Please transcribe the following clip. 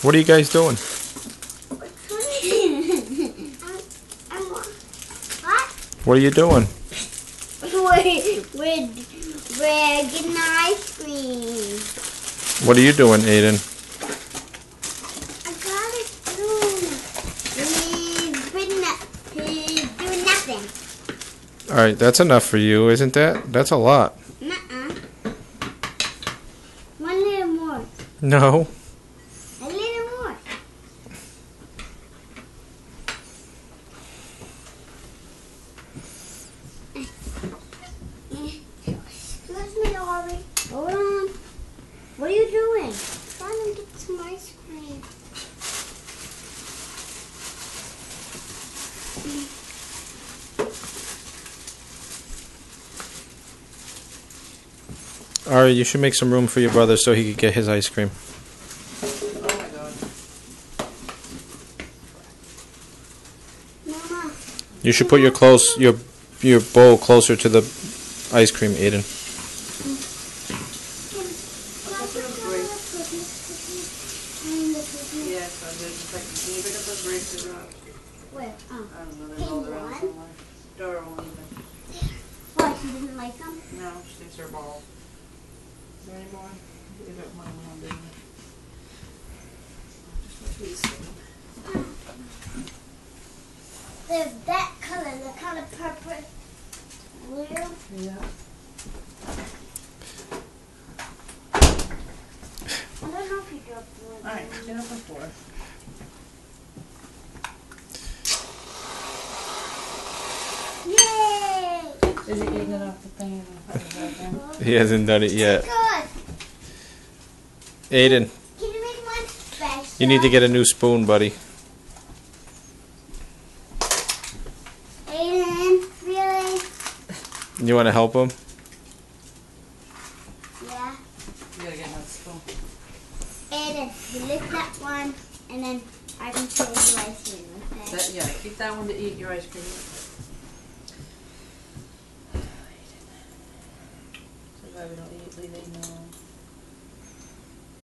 What are you guys doing? What? What are you doing? We're getting ice cream. What are you doing, Aiden? I got it soon. He's doing nothing. Alright, that's enough for you, isn't that? That's a lot. Nuh-uh. One little more. No. A little more. Excuse me, Ori. Hold on. What are you doing? Trying to get some ice cream. Alright, you should make some room for your brother so he could get his ice cream. Oh my god. Mama. You should put your bowl closer to the ice cream, Aiden. Yes, I did. Just like, can you pick up those grapes or not? Where? Oh. I don't know, they're rolled around somewhere. Dora won't even. What? You didn't like them? No, she thinks they're balls. Is there any more? You got one on, didn't you? Just a piece. They're that color. They're kind of purple. Blue. Yeah. I don't know if you dropped one. Alright, get up on 4. Yay! Is he eating it off the thing? He hasn't done it yet. Good. Aiden, Can you make one special? you need to get a new spoon, buddy. Aiden, really? You want to help him? Yeah. You gotta get another spoon. Aiden, you lift that one, and then I can show you ice cream, okay? That, yeah, keep that one to eat your ice cream. So why we don't leave it alone.